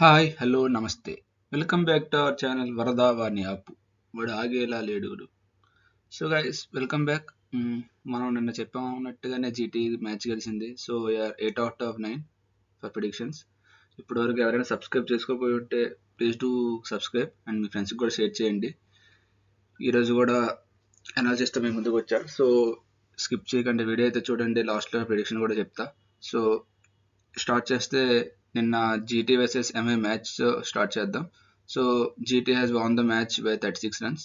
Hi hello నమస్తే welcome back to our channel Varada వాణి ఆపు వాడు ఆగేలా లేడుగుడు. So guys welcome back. మనం నిన్న చెప్పామన్నట్టుగానే జీటీ మ్యాచ్ గెలిచింది. So we 8/9 for predictions. ఇప్పటి వరకు ఎవరైనా సబ్స్క్రైబ్ చేసుకోకపోయి ఉంటే ప్లీజ్ డూ సబ్స్క్రైబ్ అండ్ మీ ఫ్రెండ్స్కి కూడా షేర్ చేయండి. ఈరోజు కూడా అనాలిసిస్తో మేము ముందుకు వచ్చా. సో స్కిప్ చేయకండి, వీడియో అయితే చూడండి, లాస్ట్లో ప్రిడిక్షన్ కూడా చెప్తా. సో స్టార్ట్ చేస్తే నిన్న GT versus MI match start చేద్దాం. So GT has won the match by 36 runs.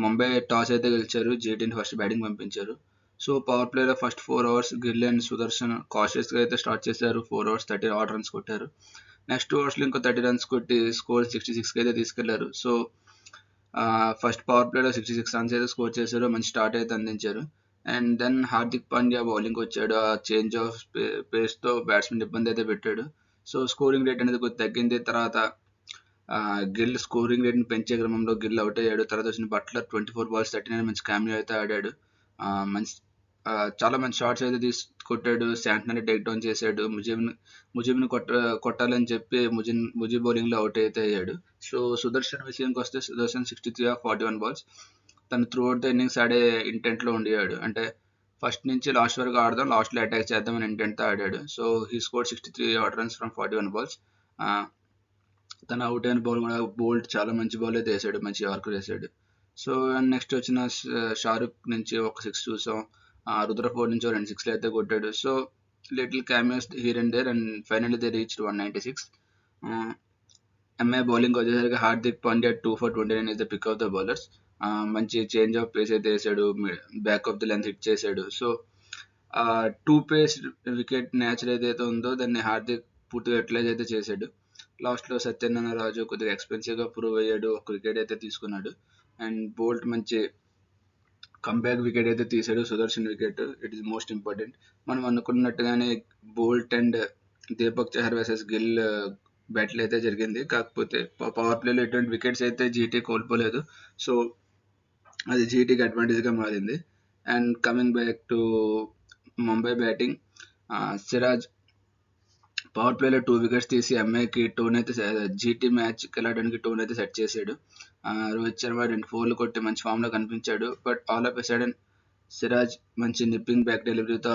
Mumbai toss అయితే గెలిచారు, జీటీని ఫస్ట్ బ్యాటింగ్ పంపించారు. సో పవర్ ప్లేలో first 4 overs Gill and Sudarshan కాషియస్గా అయితే స్టార్ట్ చేశారు. 4 overs 30 odd runs కొట్టారు. నెక్స్ట్ ఓవర్స్లో ఇంకో 30 runs కొట్టి స్కోర్ 66కి అయితే తీసుకెళ్లారు. సో ఫస్ట్ పవర్ ప్లేలో 66 runs అయితే స్కోర్ చేశారు, మంచి స్టార్ట్ అయితే అందించారు. And then Hardik Pandya bowling వచ్చాడు. ఆ చేంజ్ ఆఫ్ పేస్తో బ్యాట్స్మెన్ ఇబ్బంది అయితే పెట్టాడు. సో స్కోరింగ్ రేట్ అనేది కొద్దిగా తగ్గింది. తర్వాత గిల్ స్కోరింగ్ రేట్ని పెంచే క్రమంలో గిల్ అవుట్ అయ్యాడు. తర్వాత వచ్చిన బట్లర్ 24 balls 39 మంచి క్యామియో అయితే ఆడాడు. మంచి చాలా మంచి షాట్స్ అయితే కొట్టాడు. శాంట్నర్ని టేక్ డౌన్ చేశాడు. ముజీబ్ని కొట్టాలని చెప్పి ముజీబ్ బౌలింగ్లో అవుట్ అయితే అయ్యాడు. సో సుదర్శన్ విషయానికి వస్తే సుదర్శన్ 63/41 balls. తను త్రూ అవుట్ ద ఇన్నింగ్స్ ఆడే ఇంటెంట్లో ఉండేవాడు. అంటే ఫస్ట్ నుంచి లాస్ట్ వరకు ఆడదాం, లాస్ట్లో అటాక్ చేద్దాం అని ఇంటెంట్తో ఆడాడు. So he score 63 odd runs from 41 balls. తను అవుట్ అయిన బాల్ కూడా బోల్ట్ చాలా మంచి బాల్ అయితే వేసాడు, మంచి యార్కర్ వేసాడు. సో నెక్స్ట్ వచ్చిన షారుఖ్ నుంచి ఒక 6 చూసాం. రుద్రఫోర్డ్ నుంచి 2 6 అయితే కొట్టాడు. So little cameos here and there and finally they reached 196. MI bowling వచ్చేసరికి Hardik Pandya 2 for 29 is the pick of the bowlers. మంచి చేంజ్ ఆఫ్ పేస్ అయితే వేసాడు, back of the length hit చేశాడు. సో 2 పేస్ వికెట్ న్యాచర్ ఏదైతే ఉందో దాన్ని హార్దిక్ పూర్తిగా utilise అయితే చేశాడు. లాస్ట్లో సత్యనారాయణ రాజు కొద్దిగా ఎక్స్పెన్సివ్గా ప్రూవ్ అయ్యాడు, ఒక వికెట్ అయితే తీసుకున్నాడు. అండ్ బోల్ట్ మంచి కంబ్యాక్ వికెట్ అయితే తీశాడు, Sudharsan wicket. It is most important. మనం అనుకున్నట్టుగానే Boult and Deepak Chahar versus Gill battle అయితే జరిగింది. కాకపోతే పవర్ ప్లేలో ఎటువంటి వికెట్స్ అయితే జీటీ కోల్పోలేదు. సో అది జీటీకి అడ్వాంటేజ్గా మారింది. And coming back to Mumbai batting, Siraj power ప్లేలో 2 wickets తీసి ఎంఐకి టోన్ అయితే జీటీ మ్యాచ్కి వెళ్ళడానికి టోన్ అయితే సెట్ చేశాడు. రోహిత్ శర్మ 2 4 కొట్టి మంచి ఫామ్లో కనిపించాడు. But all of a sudden Siraj మంచి నిప్పింగ్ బ్యాక్ డెలివరీతో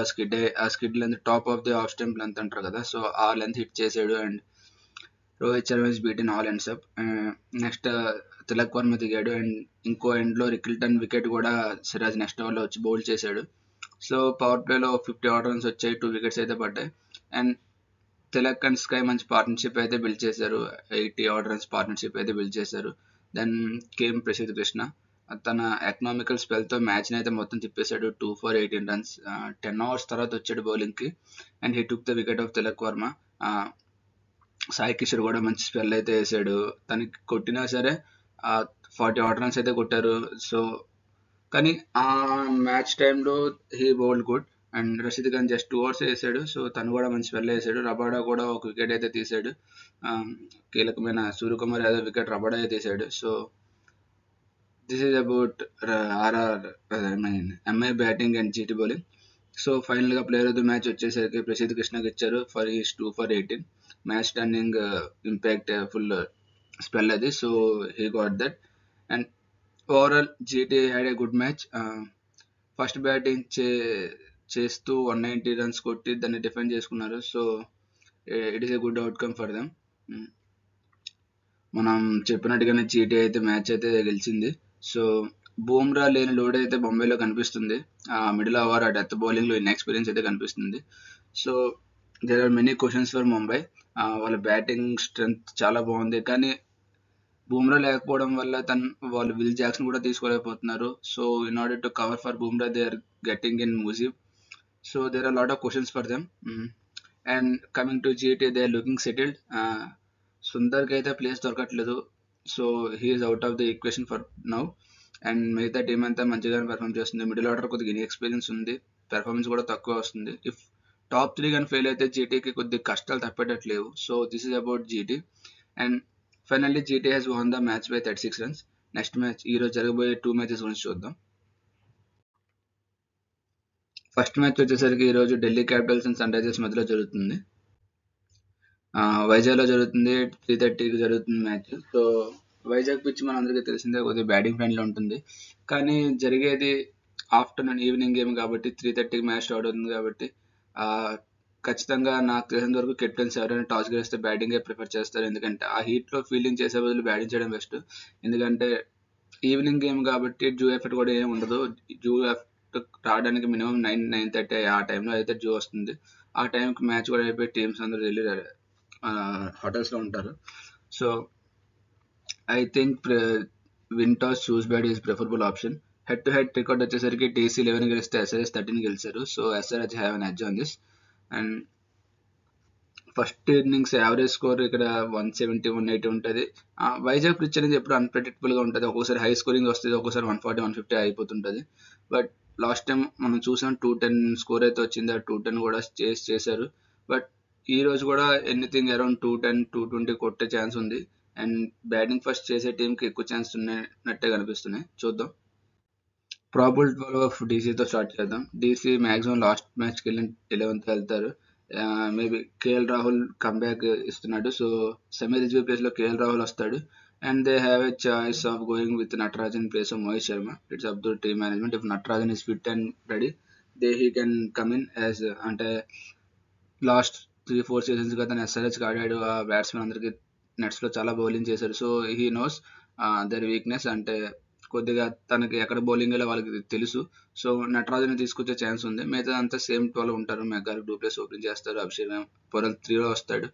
ఆ skid length top of the off stump length అంటారు కదా, సో ఆ లెంత్ హిట్ చేశాడు. And Rohit Sharma is beat in all ends up. Next Tilak Varma దిగాడు. అండ్ ఇంకో ఎండ్లో రికిల్టన్ వికెట్ కూడా సిరాజ్ నెక్స్ట్ ఓవర్లో వచ్చి బౌల్ చేశాడు. సో పవర్ ప్లేలో 50 odd runs వచ్చాయి, 2 wickets అయితే పడ్డాయి. అండ్ తిలక్ అండ్ స్కై మంచి పార్ట్నర్షిప్ అయితే బిల్డ్ చేశారు, 80 odd runs పార్ట్నర్షిప్ అయితే బిల్డ్ చేశారు. Then came Prasidh Krishna. తన ఎకనామికల్ స్పెల్తో మ్యాచ్ని అయితే మొత్తం తిప్పేశాడు, 2 for 18 runs. 10 hours తర్వాత వచ్చాడు బౌలింగ్కి and he took the wicket of Tilak Varma. Sai Kishore కూడా మంచి స్పెల్ అయితే వేసాడు. తనకి కొట్టినా సరే 40 odd runs అయితే కొట్టారు. సో కానీ ఆ మ్యాచ్ టైంలో he bowled good. And Rashid Khan just 2 overs వేసాడు. సో తను కూడా మంచి స్పెల్ వేసాడు. రబాడా కూడా ఒక వికెట్ అయితే తీసాడు. కీలకమైన సూర్యకుమార్ యాదవ్ వికెట్ రబాడా తీసాడు. So this is about RR MI batting and GT bowling. So ఫైనల్గా ప్లేయర్ ఆఫ్ ది మ్యాచ్ వచ్చేసరికి ప్రసిద్ధ్ కృష్ణకి ఇచ్చారు for is 2 for 18. Match turning impactful spell అది. So he got that. And overall GT had a good match. First batting చేస్తూ 190 runs కొట్టి దాన్ని defend చేసుకున్నారు. So it is a good outcome for them. మనం చెప్పినట్టుగానే GT అయితే match అయితే గెలిచింది. సో బూమ్రా లేని లోడ్ అయితే బొంబాయిలో కనిపిస్తుంది. మిడిల్ ఓవర్ ఆ డెత్ బౌలింగ్లో ఇన్ఎక్స్పీరియన్స్ అయితే కనిపిస్తుంది. So there are many questions for Mumbai. వాళ్ళ బ్యాటింగ్ స్ట్రెంగ్త్ చాలా బాగుంది, కానీ బూమ్రా లేకపోవడం వల్ల వాళ్ళు విల్ జాక్సన్ కూడా తీసుకోలేకపోతున్నారు. So in order to cover for Bumrah they are getting in Mujeeb. So there are lot of questions for them. And coming to GT they are looking settled. సుందర్కి అయితే ప్లేస్ దొరకట్లేదు. So he is out of the equation for now. And మిగతా team అంతా మంచిగానే perform చేస్తుంది. Middle order కొద్దిగా inexperience ఉంది, performance కూడా తక్కువ వస్తుంది. ఇఫ్ టాప్ 3 కానీ ఫెయిల్ అయితే జీటీకి కొద్దిగా కష్టాలు తప్పేటట్లేవు. So this is about GT. And finally GT has won the match by 36 runs. Next match ఈరోజు జరగబోయే 2 matches గురించి చూద్దాం. ఫస్ట్ మ్యాచ్ వచ్చేసరికి ఈరోజు Delhi Capitals and Sunrisers మధ్యలో జరుగుతుంది. వైజాగ్లో జరుగుతుంది. 3:30కి జరుగుతుంది మ్యాచ్. సో వైజాగ్ పిచ్ మనందరికీ తెలిసిందే, కొద్దిగా బ్యాటింగ్ ఫ్రెండ్లీ ఉంటుంది. కానీ జరిగేది ఆఫ్టర్నూన్ ఈవినింగ్ గేమ్ కాబట్టి 3:30కి మ్యాచ్ స్టార్ట్ అవుతుంది కాబట్టి ఖచ్చితంగా నాకు తెలిసినంత వరకు కెప్టెన్స్ ఎవరైనా టాస్ గెలిస్తే బ్యాటింగే ప్రిఫర్ చేస్తారు. ఎందుకంటే ఆ హీట్లో ఫీల్డింగ్ చేసే బదులు బ్యాటింగ్ చేయడం బెస్ట్. ఎందుకంటే ఈవినింగ్ గేమ్ కాబట్టి జూ ఎఫెక్ట్ కూడా ఏమి ఉండదు. జూ ఎఫెక్ట్ రావడానికి మినిమం 9-9:30 ఆ టైంలో అయితే జూ వస్తుంది. ఆ టైంకి మ్యాచ్ కూడా అయిపోయి టీమ్స్ అందరూ వెళ్ళి హోటల్స్లో ఉంటారు. So I think win toss choose bat is preferable option. Head to head record వచ్చేసరికి టీసీ 11 గెలిస్తే ఎస్ఆర్ఎస్ 13 గెలిచారు. So SRH have an edge on this. And first innings average score ఇక్కడ 170, 180 ఉంటుంది. వైజాగ్ పిచ్ అనేది ఎప్పుడు అన్ప్రెడిక్టబుల్గా ఉంటుంది. ఒక్కోసారి హై స్కోరింగ్ వస్తుంది, ఒక్కోసారి 140, 150 అయిపోతుంటుంది. బట్ లాస్ట్ టైం మనం చూసాం 210 స్కోర్ అయితే వచ్చింది. ఆ 210 కూడా చేశారు. బట్ ఈ రోజు కూడా ఎనీథింగ్ అరౌండ్ 210, 220 కొట్టే ఛాన్స్ ఉంది. అండ్ బ్యాటింగ్ ఫస్ట్ చేసే టీంకి ఎక్కువ ఛాన్స్ ఉన్నట్టే కనిపిస్తున్నాయి. చూద్దాం. ప్రాబుల్ 12 ఆఫ్ డీసీతో స్టార్ట్ చేద్దాం. డీసీ మ్యాక్సిమం లాస్ట్ మ్యాచ్కి వెళ్ళి 11th వెళ్తారు. మేబీ కేఎల్ రాహుల్ కమ్బ్యాక్ ఇస్తున్నాడు. సో సమీర్ రిజ్వీ ప్లేస్లో కేఎల్ రాహుల్ వస్తాడు. And they have a choice of going with Natarajan place of Mohit Sharma. It's up to team management. If Natarajan is fit and ready, he can come in as, అంటే last 3-4 సీజన్స్గా తను ఎస్ఆర్హెచ్కి ఆడాడు. ఆ batsmen అందరికీ నెట్స్లో చాలా బౌలింగ్ చేశారు. So he knows their weakness. అంటే కొద్దిగా తనకి ఎక్కడ బౌలింగ్ వేయాలో వాళ్ళకి తెలుసు. సో నటరాజన్ తీసుకొచ్చే ఛాన్స్ ఉంది. మిగతా అంతా సేమ్ 12 ఉంటారు. మెగ్గార్ డూప్లెస్ ఓపెన్ చేస్తారు. అభిషేక్ పొరల్ 3లో వస్తాడు.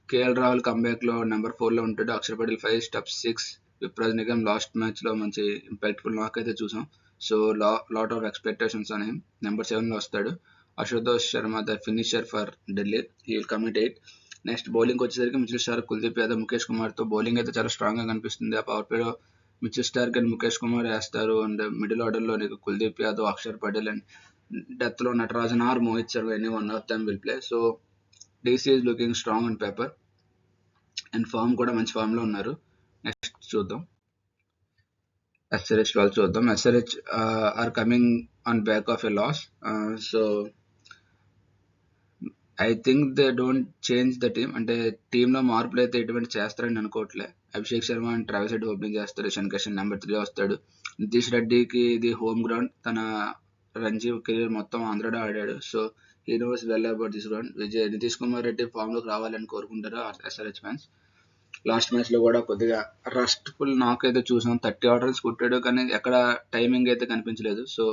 కేఎల్ రాహుల్ కంబ్యాక్లో నెంబర్ 4లో ఉంటాడు. అక్షర్ పటేల్ 5, స్టబ్ 6. విప్రాజ్ నిగమ్ లాస్ట్ మ్యాచ్లో మంచి ఇంపాక్ట్ఫుల్ నాక్ అయితే చూసాం. సో లాట్ ఆఫ్ ఎక్స్పెక్టేషన్స్ అని నెంబర్ 7లో వస్తాడు. Ashutosh Sharma the finisher for Delhi, he will come at 8. Next bowling వచ్చేసరికి మిచిల్ స్టార్క్, కుల్దీప్ యాదవ్, ముఖేష్ కుమార్తో బౌలింగ్ అయితే చాలా స్ట్రాంగ్గా కనిపిస్తుంది. ఆ పవర్ ప్లేలో Mitchell Starc and Mukesh Kumar వేస్తారు. అండ్ మిడిల్ ఆర్డర్లో నీకు కుల్దీప్ యాదవ్, అక్షర్ పటేల్, అండ్ డెత్లో Natarajan or Mohit Sharma, any one of them will play. So DC is looking strong on paper and form కూడా మంచి ఫామ్లో ఉన్నారు. నెక్స్ట్ చూద్దాం. ఎస్ఆర్హెచ్ వాళ్ళు చూద్దాం. SRH are coming on back of a loss. So I think they don't change the team. అంటే టీంలో మార్పులు అయితే ఎటువంటి చేస్తారని అనుకోవట్లే. Abhishek Sharma and Travis Head opening చేస్తారు. ఇషాన్ కిషన్ నెంబర్ 3 వస్తాడు. నితీష్ రెడ్డికి ఇది హోమ్ గ్రౌండ్. తన రంజీ కెరీర్ మొత్తం ఆంధ్రలో ఆడాడు. So he knows well about this ground. Nitish Kumar Reddy ఫామ్లోకి రావాలని కోరుకుంటారు ఎస్ఆర్హెచ్ ఫ్యాన్స్. లాస్ట్ మ్యాచ్లో కూడా కొద్దిగా రస్ట్ఫుల్ నాక్ అయితే చూసాం. 30 ఆర్డర్స్ కొట్టాడు, కానీ ఎక్కడ టైమింగ్ అయితే కనిపించలేదు. So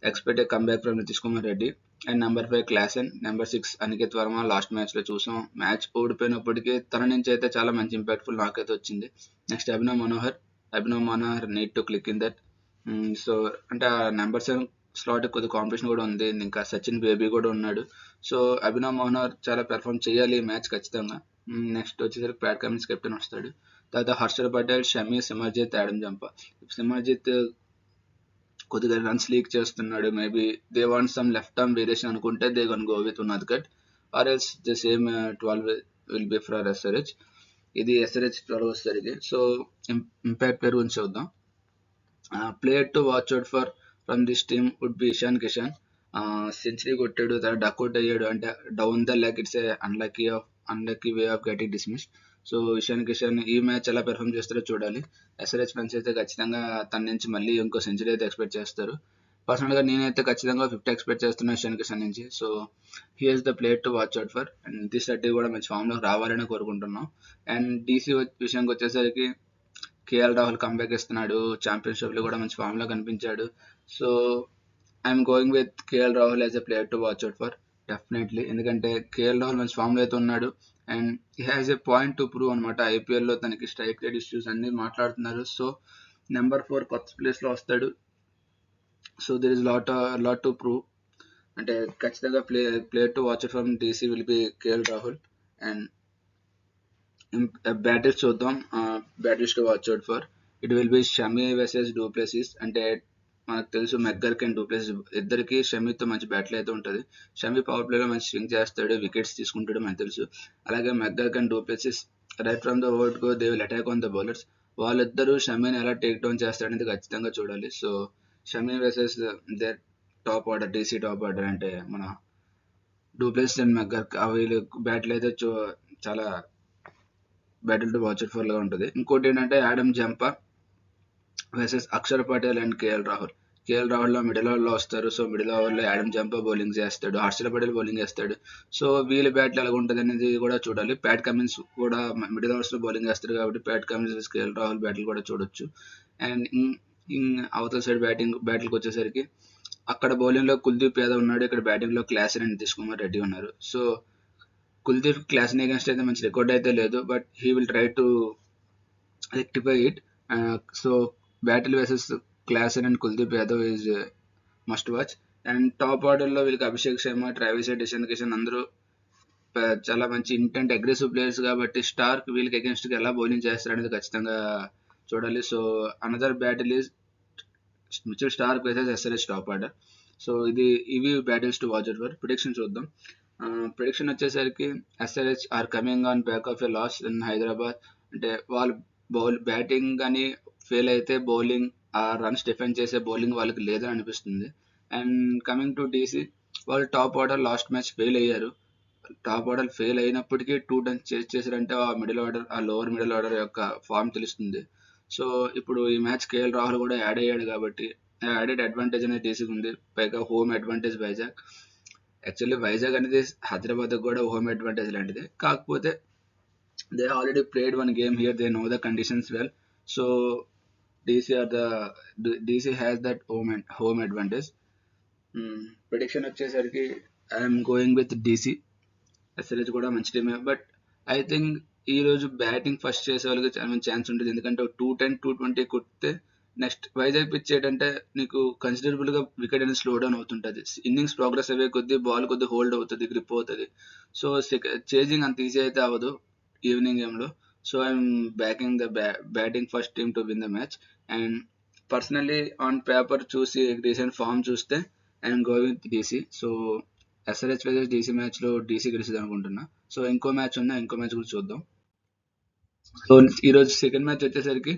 expect A comeback from Nitish Kumar Reddy. And number 5 Klaasen, number 6 Aniket Varma last మ్యాచ్లో చూసాం. మ్యాచ్ ఓడిపోయినప్పటికీ తన నుంచి అయితే చాలా మంచి ఇంపాక్ట్ఫుల్ నాక్ అయితే వచ్చింది. Next Abhinav Manohar need to click in that. So అంటే ఆ నెంబర్ 7 స్లాట్ కొద్ది కాంపిటీషన్ కూడా ఉంది. ఇంకా సచిన్ బేబీ కూడా ఉన్నాడు. సో అభినవ్ మనోహర్ చాలా పెర్ఫామ్ చేయాలి ఈ మ్యాచ్ ఖచ్చితంగా. నెక్స్ట్ వచ్చేసరికి ప్యాట్ కమిన్స్ కెప్టెన్ వస్తాడు. తర్వాత హర్షల్ పటేల్, షమి, సిమర్జిత్, యాడమ్ జంపా. సిమర్జిత్ కొద్దిగా రన్స్ లీక్ చేస్తున్నాడు. Maybe they want some left arm variation అనుకుంటే they gonna go with Unadkat, or else the same 12 will be for SRH. ఇది ఎస్ఆర్హెచ్ 12 వచ్చేసరికి. సో ఇంపాక్ట్ పేరు గురించి చూద్దాం. Player to watch out for from this team would be Ishan Kishan. Century కొట్టాడు, తర్వాత duck out అయ్యాడు. అంటే down the leg, it's a unlucky way of getting dismiss. So Ishan Kishan ఈ మ్యాచ్ ఎలా పెర్ఫామ్ చేస్తారో చూడాలి. ఎస్ఆర్హెచ్ ఫ్యాన్స్ అయితే ఖచ్చితంగా తన నుంచి మళ్ళీ ఇంకో సెంచరీ అయితే ఎక్స్పెక్ట్ చేస్తారు. పర్సనల్గా నేనైతే ఖచ్చితంగా 50 ఎక్స్పెక్ట్ చేస్తున్నాను ఇషాన్ కిషన్ నుంచి. So he is the player to watch out for. And Nitish Reddy కూడా మంచి ఫామ్లోకి రావాలని కోరుకుంటున్నాం. అండ్ డీసీ విషయానికి వచ్చేసరికి కేఎల్ రాహుల్ కంబ్యాక్ ఇస్తున్నాడు. ఛాంపియన్షిప్లో కూడా మంచి ఫామ్లో కనిపించాడు. So I'm going with KL Rahul as a player to watch out for definitely. ఎందుకంటే కేఎల్ రాహుల్ మంచి ఫామ్లో అయితే ఉన్నాడు. And he has a point to prove అనమాట. ఐపీఎల్లో తనకి స్ట్రైక్ రేట్ ఇష్యూస్ అన్ని మాట్లాడుతున్నారు. సో నెంబర్ 4 కొత్త ప్లేస్లో వస్తాడు. So there is lot to prove. అంటే ఖచ్చితంగా player to watch from DC will be KL Rahul. And battles చూద్దాం. Battles to watch out for it will be Shami versus du Plessis. అంటే మనకు తెలుసు మెగ్గర్ అండ్ డూప్లెసిస్ ఇద్దరికి షమితో మంచి బ్యాటిల్ అయితే ఉంటుంది. షమి పవర్ ప్లేలో మంచి స్వింగ్ చేస్తాడు, వికెట్స్ తీసుకుంటాడు మనకు తెలుసు. అలాగే McGurk and du Plessis right from the word go they will attack on the bowlers. వాళ్ళిద్దరూ షమిని ఎలా టేక్ డౌన్ చేస్తాడనేది ఖచ్చితంగా చూడాలి. So Shami versus their top order, DC top order, అంటే మన డూప్లెసిస్ అండ్ మెగ్గర్ వీళ్ళు బ్యాటిల్ అయితే చాలా బ్యాటిల్ టు వాచ్ ఫర్ గా ఉంటుంది. ఇంకోటి ఏంటంటే Adam Zampa versus Axar Patel and KL Rahul. KL Rahul లో మిడిల్ ఓవర్ లో వస్తారు. సో మిడిల్ ఓవర్ లో యాడమ్ జంపా బౌలింగ్ చేస్తాడు, హర్షల్ పటేల్ బౌలింగ్ చేస్తాడు. సో వీళ్ళ బ్యాట్లు ఎలా ఉంటుంది అనేది కూడా చూడాలి. ప్యాట్ కమిన్స్ కూడా మిడిల్ ఓవర్స్ లో బౌలింగ్ చేస్తారు కాబట్టి ప్యాట్ కమిన్స్ కేఎల్ రాహుల్ బ్యాట్లు కూడా చూడొచ్చు. అండ్ అవతల సైడ్ బ్యాటిల్కి వచ్చేసరికి అక్కడ బౌలింగ్ లో కుల్దీప్ యాదవ్ ఉన్నాడు, ఇక్కడ బ్యాటింగ్ లో క్లాసన్ అండ్ నితీష్ కుమార్ రెడ్డి ఉన్నారు. సో కుల్దీప్ క్లాసన్ అగేన్స్ట్ అయితే మంచి రికార్డ్ అయితే లేదు, but he will try to rectify it. So battle versus Klaasen and Kuldeep Yadav is must watch. And top order లో వీళ్ళకి అభిషేక్ శర్మ, ట్రావిస్ హెడ్, ఇషాన్ కిషన్ అందరూ చాలా మంచి ఇంటెంట్ అగ్రెసివ్ ప్లేయర్స్ కాబట్టి స్టార్క్ వీళ్ళకి అగేన్స్ట్ గా ఎలా బౌలింగ్ చేస్తారు అనేది ఖచ్చితంగా చూడాలి. So another battle is Mitchell Starc versus SRH top order. So ఇవి battles to watch out for. Prediction చూద్దాం. ప్రిడిక్షన్ వచ్చేసరికి SRH are coming on back of a loss in Hyderabad. అంటే వాళ్ళు బ్యాటింగ్ అని ఫెయిల్ అయితే బౌలింగ్ ఆ రన్స్ డిఫెండ్ చేసే bowling వాళ్ళకి లేదని అనిపిస్తుంది. అండ్ కమింగ్ టు డీసీ, వాళ్ళు top order last match fail అయ్యారు. టాప్ ఆర్డర్ ఫెయిల్ అయినప్పటికీ 2 టన్స్ చేజ్ చేశారంటే ఆ మిడిల్ ఆర్డర్, ఆ లోవర్ మిడిల్ ఆర్డర్ యొక్క ఫామ్ తెలుస్తుంది. సో ఇప్పుడు ఈ మ్యాచ్ కేఎల్ రాహుల్ కూడా యాడ్ అయ్యాడు కాబట్టి యాడెడ్ అడ్వాంటేజ్ అనేది డీసీకి ఉంది. పైగా home advantage Vizag. Actually Vizag అనేది హైదరాబాద్ కూడా హోమ్ అడ్వాంటేజ్ లాంటిది. కాకపోతే they already played one game here, they know the conditions well. So DC has that home advantage. Prediction వచ్చేసరికి I'm going with DC. SRH కూడా మంచి టీమే, బట్ ఐ థింక్ ఈ రోజు batting first చేసే వాళ్ళకి చాలా మంచి ఛాన్స్ ఉంటుంది. ఎందుకంటే 210, 220 కొడితే నెక్స్ట్ వైజాగ్ పిచ్ ఏంటంటే నీకు కన్సిడరబుల్ గా వికెట్ అనేది స్లో డౌన్ అవుతుంటది. ఇన్నింగ్స్ ప్రోగ్రెస్ అయ్యే కొద్దీ బాల్ కొద్ది హోల్డ్ అవుతుంది, గ్రిప్ అవుతుంది. సో చేజింగ్ అంత ఈజీ అయితే అవ్వదు ఈవినింగ్ గేమ్ లో. So I'm backing the batting first team to win the match. And personally on paper చూసి రీసెంట్ ఫామ్ చూస్తే I'm going with DC. So SRH versus DC match లో DC గెలిచింది అనుకుంటున్నా. So ఇంకో match కూడా చూద్దాం. So ఈ రోజు సెకండ్ మ్యాచ్ వచ్చేసరికి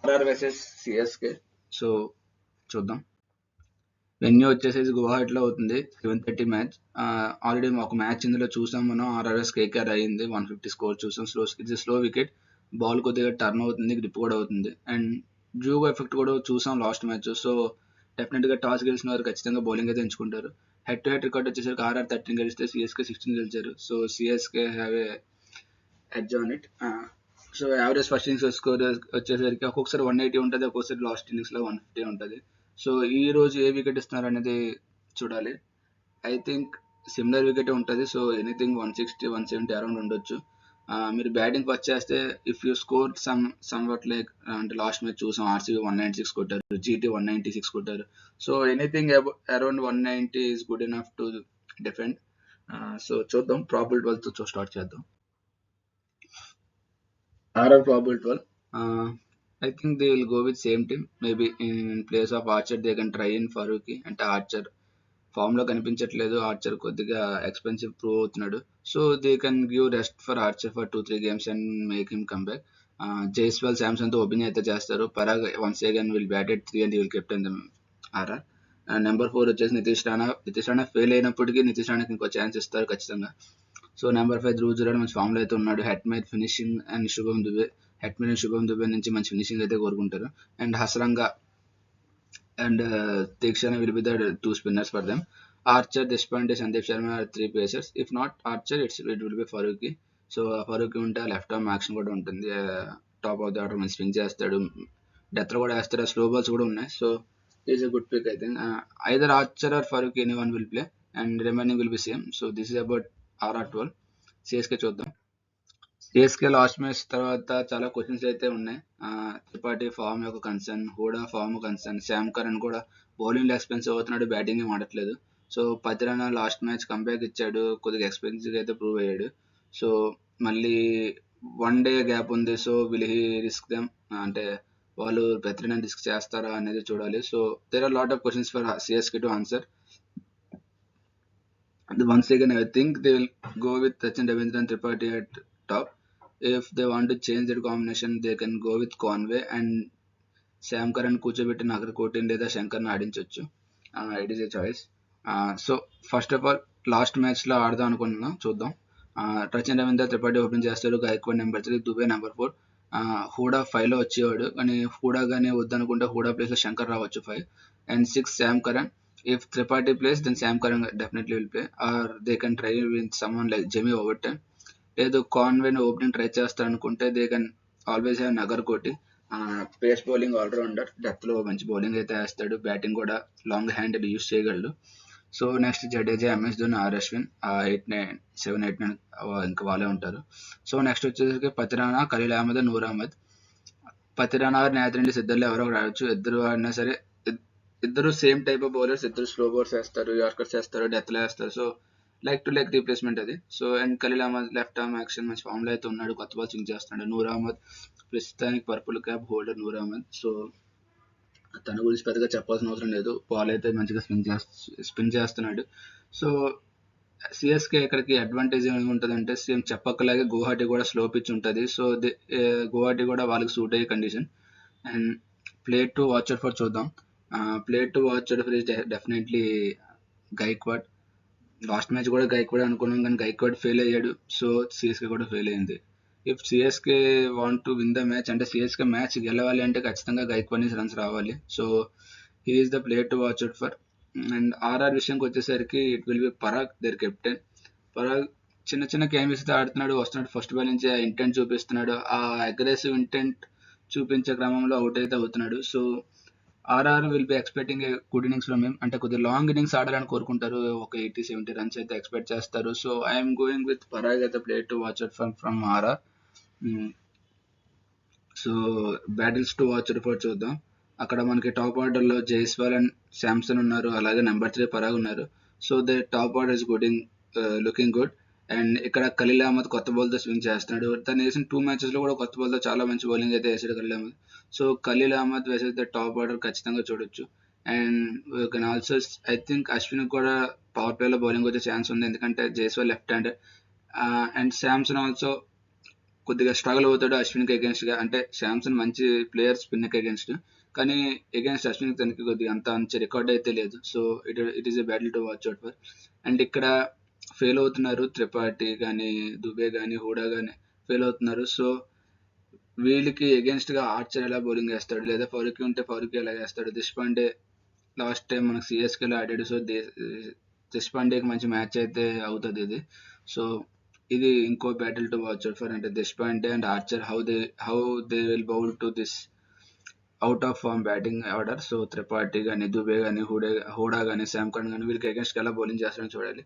ఆర్ఆర్ వర్సెస్ సిఎస్కే. సో చూద్దాం. వెన్యూ వచ్చేసేసి గువాహటిలో అవుతుంది. 7:30 మ్యాచ్. ఆల్రెడీ ఒక మ్యాచ్ ఇందులో చూసాం మనం. ఆర్ఆర్ఎస్ కేకేఆర్ అయ్యింది, 150 స్కోర్ చూసాం. స్లో వికెట్, బాల్ కొద్దిగా టర్న్ అవుతుంది, గ్రిప్ కూడా అవుతుంది. అండ్ జూగో ఎఫెక్ట్ కూడా చూసాం లాస్ట్ మ్యాచ్. సో డెఫినెట్ గా టాస్ గెలిచిన వారు ఖచ్చితంగా బౌలింగ్ అయితే ఎంచుకుంటారు. హెడ్ టు హెడ్ రికార్డ్ వచ్చేసరికి ఆర్ఆర్ 13 గెలిస్తే సిఎస్కే 16 గెలిచారు. So CSK have a edge on it. So average first innings score వచ్చేసరికి ఒక్కొక్కసారి 180 ఉంటుంది, ఒక్కొక్కసారి లాస్ట్ ఇన్నింగ్స్ లో 150 ఉంటుంది. సో ఈ రోజు ఏ వికెట్ ఇస్తున్నారు అనేది చూడాలి. ఐ థింక్ సిమిలర్ వికెట్ ఉంటుంది. సో ఎనీథింగ్ 160, 170 అరౌండ్ ఉండొచ్చు. మీరు బ్యాటింగ్ ఫస్ట్ చేస్తే if you score somewhat like, అంటే లాస్ట్ మ్యాచ్ చూసాం ఆర్సీబీ 196 కొట్టారు, జీటీ 196 కొట్టారు. So anything around 190 is good enough to defend. So చూద్దాం. ప్రాబబుల్ 12 తో స్టార్ట్ చేద్దాం. RR probable 12. I think they will go with same team. Maybe in place of Archer they can try in Faruqi. అంటే Archer form లో కనిపించట్లేదు. Archer కొద్దిగా expensive prove అవుతున్నాడు. So they can give rest for Archer for 2-3 games and make him come back. Jaiswal, Samson తో opening అయితే చేస్తారు. Parag once again will bat at 3 and will captain them RR. Number 4 వచ్చేసి Nitish Rana fail అయినప్పటికీ నితీష్ రాణాకి ఇంకో ఛాన్స్ ఇస్తారు ఖచ్చితంగా. సో నెంబర్ 5 ధ్రువ్ జురేల్ మంచి ఫామ్ లో అయితే ఉన్నాడు. హెట్మేర్ ఫినిషింగ్ అండ్ శుభం దుబే నుంచి మంచి ఫినిషింగ్ అయితే కోరుకుంటారు. And Hasaranga and Theekshana will be the 2 spinners for them. Archer, Deshpande, Sandeep Sharma are 3 pacers. If not Archer, it will be Faruqi. So Faruqi ఉంటే లెఫ్ట్ ఆర్మ్ యాక్షన్ కూడా ఉంటుంది. టాప్ ఆఫ్ ది ఆర్డర్ మంచి swing చేస్తాడు, death కూడా వేస్తాడు, slow balls కూడా ఉన్నాయి. So is a good pick. I think either Archer or Faruqi any one will play and remaining will be same. So this is about RR 12. CSK చూద్దాం. CSK last match తర్వాత చాలా questions అయితే ఉన్నాయి. Tripathi form యొక్క concern, Hooda form concern, Shyam Karan కూడా bowling expensive అవుతున్నాడు, batting ఏం ఆడట్లేదు. So Pathirana last match comeback ఇచ్చాడు, కొద్దిగా ఎక్స్పెన్సివ్ అయితే ప్రూవ్ అయ్యాడు. సో మళ్ళీ 1 డే గ్యాప్ ఉంది. So will he risk them, అంటే వాళ్ళు పతిరానా రిస్క్ చేస్తారా అనేది చూడాలి. So there are lot of questions for CSK to answer. Once again, I think they will go with Sachin Ravindran Tripathi at top. If they want to change that combination, they can go with Conway and Sam Curran కూర్చోబెట్టి Nagarkoti లేదా శంకర్ని ఆడించవచ్చు. It is a choice. So first of all last మ్యాచ్లో ఆడదాం అనుకుంటున్నాం, చూద్దాం. Rachin Ravindra Tripathi open చేస్తాడు, Gaikwad number 3, Dube number 4. Hooda 5లో వచ్చేవాడు, కానీ హూడా కానీ వద్దనుకుంటే హూడా ప్లేస్లో శంకర్ రావచ్చు 5. And 6 Sam Curran. If Tripathi place then Sam Curran definitely will play, or they can try with someone like Jamie Overton. లేదు కాన్వెన్ ఓపెనింగ్ ట్రై చేస్తారనుకుంటే they can always have Nagarkoti. Pace bowling allrounder, డెప్త్లో మంచి bowling అయితే వేస్తాడు, batting కూడా long hand use చేయగలడు. So next Jadeja, MS Dhoni, R Ashwin 8-9, 7-8-9 ఇంకా వాళ్ళే ఉంటారు. సో నెక్స్ట్ వచ్చేసరికి పతిరానా, ఖలీల్ అహ్మద్, నూర్ అహ్మద్. పతిరానా నేతరెడ్డి ఇద్దరులో ఎవరో ఒకరు ఆడచ్చు, ఇద్దరు ఆడినా సరే ఇద్దరు సేమ్ టైప్ ఆఫ్ బౌలర్స్, ఇద్దరు స్లో బౌలర్స్ వేస్తారు, యార్కర్స్ వేస్తారు, డెత్లో వేస్తారు. So like to like replacement అది. So and Khaleel Ahmed left arm action మంచి ఫామ్లో అయితే ఉన్నాడు, కొత్త బాల్ స్వింగ్ చేస్తున్నాడు. నూర్ అహ్మద్ ప్రస్తుతానికి purple cap holder Noor Ahmad. So తన గురించి పెద్దగా చెప్పాల్సిన అవసరం లేదు, బాల్ అయితే మంచిగా స్పిన్ చేస్తున్నాడు. సో సిఎస్కే ఇక్కడికి అడ్వాంటేజ్ ఏముంటుందంటే సేమ్ చెప్పక్కలాగే గువాహటి కూడా స్లో పిచ్ ఉంటుంది. సో గువాహటి కూడా వాళ్ళకి సూట్ అయ్యే condition. And play to watch out for చూద్దాం. Play to watch out for is definitely Gaikwad. Last match కూడా గైక్వాడ్ అనుకున్నాం, కానీ గైక్వాడ్ ఫెయిల్ అయ్యాడు. సో సిఎస్కే కూడా ఫెయిల్ అయింది. If CSK want to win the match, అంటే సిఎస్కే మ్యాచ్ గెలవాలి అంటే ఖచ్చితంగా గైక్వాడ్ నుంచి రన్స్ రావాలి. So he is the player to watch out for. And RR విషయంకి వచ్చేసరికి it will be Parag their captain. Parag చిన్న చిన్న క్యామిస్తో ఆడుతున్నాడు, వస్తున్నాడు, ఫస్ట్ బాల్ నుంచి ఆ ఇంటెంట్ చూపిస్తున్నాడు, ఆ అగ్రెసివ్ ఇంటెంట్ చూపించే క్రమంలో అవుట్ అయితే అవుతున్నాడు. So RR will be expecting a good innings from him, అంటే కొద్దిగా లాంగ్ ఇన్నింగ్స్ ఆడాలని కోరుకుంటారు, ఒక 80-70 రన్స్ అయితే ఎక్స్పెక్ట్ చేస్తారు. So I'm going with Parag అయితే player to watch out from RR. So battles to watch out for చూద్దాం. అక్కడ మనకి టాప్ ఆర్డర్లో జైస్వాల్ అండ్ శాంసన్ ఉన్నారు, అలాగే నెంబర్ 3 పరాగ్ ఉన్నారు. So the top order is looking good. And ఇక్కడ ఖలీల్ అహ్మద్ కొత్త బాల్తో స్వింగ్ చేస్తున్నాడు, తను వేసిన 2 మ్యాచెస్లో కూడా కొత్త బాల్తో చాలా మంచి బౌలింగ్ అయితే వేసాడు ఖలీల్ అహ్మద్. సో ఖలీల్ అహ్మద్ వేసే ద టాప్ ఆర్డర్ ఖచ్చితంగా చూడొచ్చు. And can also I think Ashwin కూడా పవర్ ప్లేలో బౌలింగ్ వచ్చే ఛాన్స్ ఉంది, ఎందుకంటే Jaiswal left hand. And Samson also కొద్దిగా స్ట్రగుల్ అవుతాడు అశ్విన్కి అగేన్స్ట్గా, అంటే శాంసన్ మంచి ప్లేయర్ స్పిన్కి అగేన్స్ట్, కానీ అగేన్స్ట్ అశ్విన్ తనకి కొద్దిగా అంత మంచి రికార్డ్ అయితే లేదు. So it is a battle to watch out for. And ఇక్కడ ఫెయిల్ అవుతున్నారు త్రిపాఠి కానీ, దుబే కానీ, హూడా కానీ ఫెయిల్ అవుతున్నారు. సో వీళ్ళకి అగేన్స్ట్గా ఆర్చర్ ఎలా బౌలింగ్ వేస్తాడు, లేదా ఫరూకీ ఉంటే ఫరూకీ ఎలా వేస్తాడు. దేశపాండే లాస్ట్ టైం మనకు సిఎస్కేలో ఆడాడు, సో దేశపాండేకి మంచి మ్యాచ్ అయితే అవుతుంది ఇది. సో ఇది ఇంకో battle to watch out for, అంటే Deshpande and Archer how they will bowl to this out of form batting order. So Tripathi కానీ, దుబే కానీ, హూడా కానీ, శామ్ కరణ్ కానీ వీళ్ళకి అగేన్స్ట్ ఎలా బౌలింగ్ చేస్తారని చూడాలి.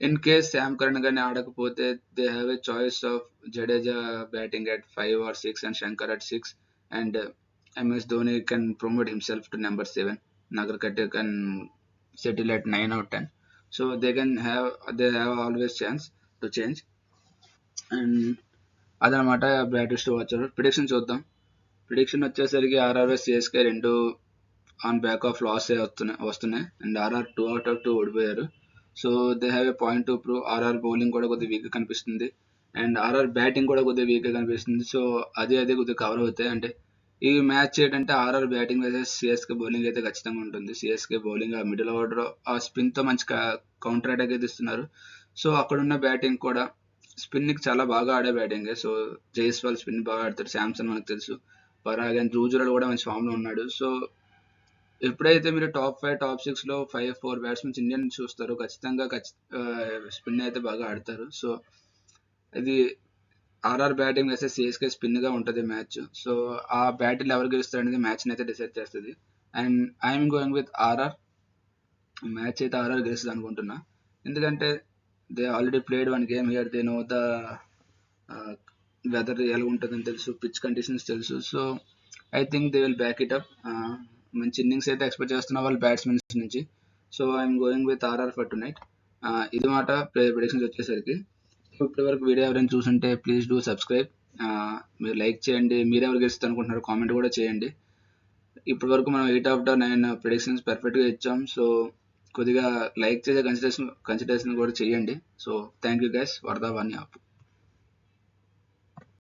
ఇన్ కేస్ శామ్ కరణ్ కానీ ఆడకపోతే they have a choice of Jadeja batting at 5 or 6 and Shankar at 6, and MS Dhoni can promote himself to number 7. Nagarktte can settle at 9 or 10. So they have always chance to change. And అదనమాట battles to watch out. Prediction చూద్దాం. Prediction వచ్చేసరికి RR CSK రెండు on back of loss వస్తున్నాయి, and RR 2/2 ఓడిపోయారు. So they have a point to prove. RR bowling కూడా కొద్దిగా వీక్గా కనిపిస్తుంది, అండ్ ఆర్ఆర్ బ్యాటింగ్ కూడా కొద్దిగా వీక్గా కనిపిస్తుంది. సో అదే కొద్దిగా కవర్ అవుతాయి. అంటే ఈ మ్యాచ్ ఏంటంటే ఆర్ఆర్ బ్యాటింగ్ వేసే సిఎస్కే బౌలింగ్ అయితే ఖచ్చితంగా ఉంటుంది. సిఎస్కే బౌలింగ్ ఆ మిడిల్ ఆర్డర్ ఆ స్పిన్తో మంచి కౌంటర్ అటాక్ అయితే ఇస్తున్నారు. సో అక్కడున్న బ్యాటింగ్ కూడా స్పిన్కి చాలా బాగా ఆడే బ్యాటింగ్. సో జైస్వాల్ స్పిన్ బాగా ఆడతాడు, శాంసన్ మనకు తెలుసు, పరాగ్ అండ్ రూజురాల్ కూడా మంచి ఫామ్లో ఉన్నాడు. సో ఎప్పుడైతే మీరు టాప్ 5 టాప్ 6లో 4 బ్యాట్స్మెన్స్ ఇండియన్ చూస్తారో ఖచ్చితంగా స్పిన్ అయితే బాగా ఆడతారు. సో ఇది ఆర్ఆర్ బ్యాటింగ్ వేస్తే సిఎస్కే స్పిన్గా ఉంటుంది మ్యాచ్. సో ఆ బ్యాటిల్ ఎవరు గెలుస్తారు అనేది మ్యాచ్ని అయితే డిసైడ్ చేస్తుంది. And I'm going with RR. Match అయితే ఆర్ఆర్ గెలుస్తుంది అనుకుంటున్నా, ఎందుకంటే they already played one game here, they know the weather ఎలా ఉంటుందని తెలుసు, పిచ్ కండిషన్స్ తెలుసు. So I think they will back it up. మంచి ఇన్నింగ్స్ అయితే ఎక్స్పెక్ట్ చేస్తున్న వాళ్ళు బ్యాట్స్మెన్స్ నుంచి. So I'm going with RR for tonight. ఇది మాట ప్రిడిక్షన్స్ వచ్చేసరికి. ఇప్పటి వరకు వీడియో ఎవరైనా చూసుంటే ప్లీజ్ డూ సబ్స్క్రైబ్. మీరు లైక్ చేయండి, మీరెవరు గెలుస్తారు అనుకుంటున్నారు కామెంట్ కూడా చేయండి. ఇప్పటి వరకు మనం 8/9 ప్రిడిక్షన్స్ పర్ఫెక్ట్గా ఇచ్చాం. సో కొద్దిగా లైక్ చేసే కన్సిడరేషన్ కూడా చేయండి. So thank you guys. వరదా వాణి ఆపు.